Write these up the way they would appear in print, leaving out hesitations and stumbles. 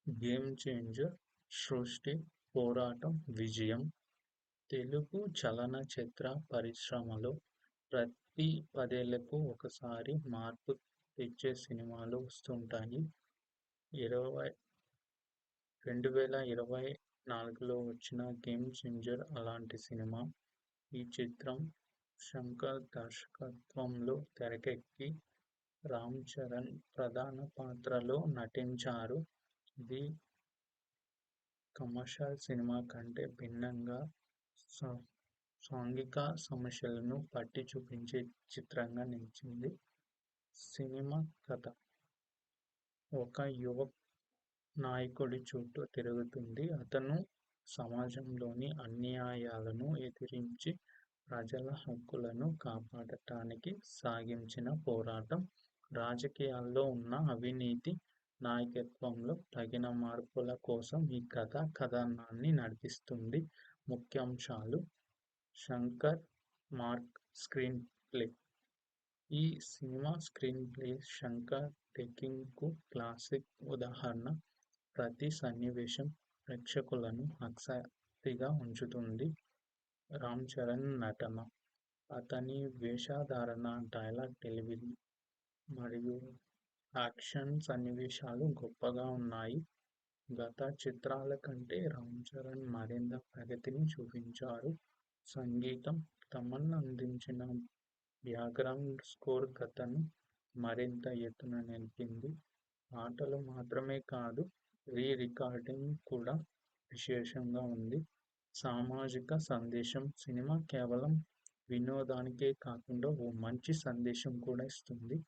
Game changer 'సృష్టి పోరాటం' విజయం. తెలుగు చలనచిత్ర పరిశ్రమలో ప్రతి 10 ఏళ్లకు ఒకసారి మార్పు తెచ్చే సినిమాలు వస్తుంటాయి. 2024లో వచ్చిన 'గేమ్ చేంజర్' అలాంటి సినిమా. ఈ చిత్రం శంకర్ దర్శకత్వంలో తెరకెక్కి రామ్ చరణ్ ప్రధాన పాత్రలో నటించారు. ఇది కమర్షియల్ సినిమా కంటే భిన్నంగా సాంఘిక సమస్యలను పట్టి చూపించే చిత్రంగా నిలిచింది. సినిమా కథ: ఒక యువ నాయకుడి చుట్టూ తిరుగుతుంది. అతను సమాజంలోని అన్యాయాలను ఎదిరించి ప్రజల హక్కులను కాపాడటానికి సాగించిన పోరాటం. రాజకీయాల్లో ఉన్న అవినీతి, నాయకత్వంలో తగిన మార్పుల కోసం ఈ కథ కథనాన్ని నడిపిస్తుంది. ముఖ్యాంశాలు: శంకర్ మార్క్ స్క్రీన్ ప్లే. ఈ సినిమా స్క్రీన్ ప్లే శంకర్ టేకింగ్కు క్లాసిక్ ఉదాహరణ. ప్రతి సన్నివేశం ప్రేక్షకులను ఆసక్తిగా ఉంచుతుంది. రామ్ చరణ్ నటన, అతని వేషధారణ, డైలాగ్ డెలివరీ మరియు యాక్షన్ సన్నివేశాలు గొప్పగా ఉన్నాయి. గత చిత్రాల కంటే రామ్ చరణ్ మరింత ప్రగతిని చూపించారు. సంగీతం: తమన్ అందించిన బ్యాక్గ్రౌండ్ స్కోర్ కథను మరింత ఎత్తున నిలిపింది. పాటలు మాత్రమే కాదు, రీ-రికార్డింగ్ కూడా విశేషంగా ఉంది. సామాజిక సందేశం: సినిమా కేవలం వినోదానికే కాకుండా ఓ మంచి సందేశం కూడా ఇస్తుంది.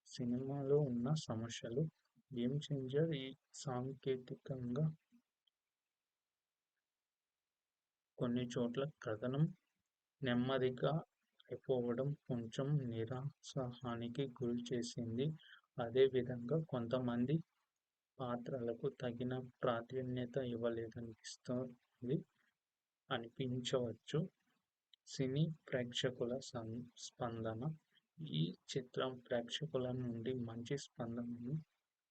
సినిమాలో ఉన్న సమస్యలు: గేమ్ చేంజర్ సాంకేతికంగా కొన్ని చోట్ల కథనం నెమ్మదిగా అయిపోవడం కొంచెం నిరుత్సాహానికి గురిచేసింది. అదేవిధంగా కొంతమంది పాత్రలకు తగిన ప్రాధాన్యత అనిపించవచ్చు. సినీ ప్రేక్షకుల స్పందన: ఈ చిత్రం ప్రేక్షకుల నుండి మంచి స్పందనను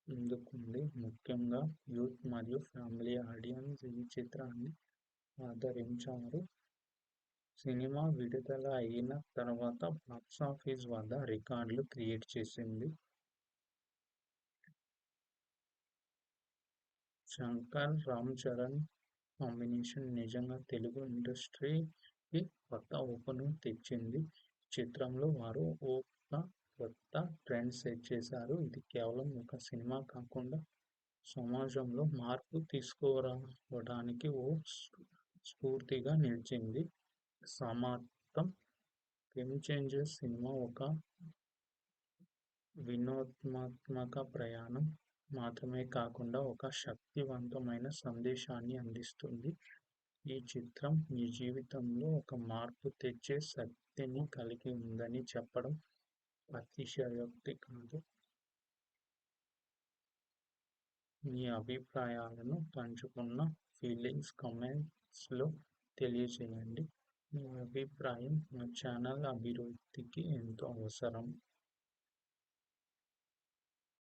అందుకుంది. ముఖ్యంగా యూత్ మరియు ఫ్యామిలీ ఆడియన్స్ ఈ చిత్రాన్ని ఆదరించారు. సినిమా విడుదల అయిన తర్వాత బాక్సాఫీస్ వద్ద రికార్డులు క్రియేట్ చేసింది. శంకర్, రామ్ చరణ్ కాంబినేషన్ నిజంగా తెలుగు ఇండస్ట్రీకి కొత్త ఊపును తెచ్చింది. ఈ చిత్రంలో వారు ఒక కొత్త ట్రెండ్ సెట్ చేశారు. ఇది కేవలం ఒక సినిమా కాకుండా సమాజంలో మార్పు తీసుకురావడానికి ఓ స్ఫూర్తిగా నిలిచింది. సమాప్తం: గేమ్ చేంజర్ సినిమా ఒక వినోదాత్మక ప్రయాణం మాత్రమే కాకుండా ఒక శక్తివంతమైన సందేశాన్ని అందిస్తుంది. ఈ చిత్రం మీ జీవితంలో ఒక మార్పు తెచ్చే శక్తిని కలిగి ఉందని చెప్పడం అతిశయోక్తి కాదు. మీ అభిప్రాయాలను పంచుకున్న ఫీలింగ్స్ కామెంట్స్లో తెలియజేయండి. మీ అభిప్రాయం మా ఛానల్ అభివృద్ధికి ఎంతో అవసరం.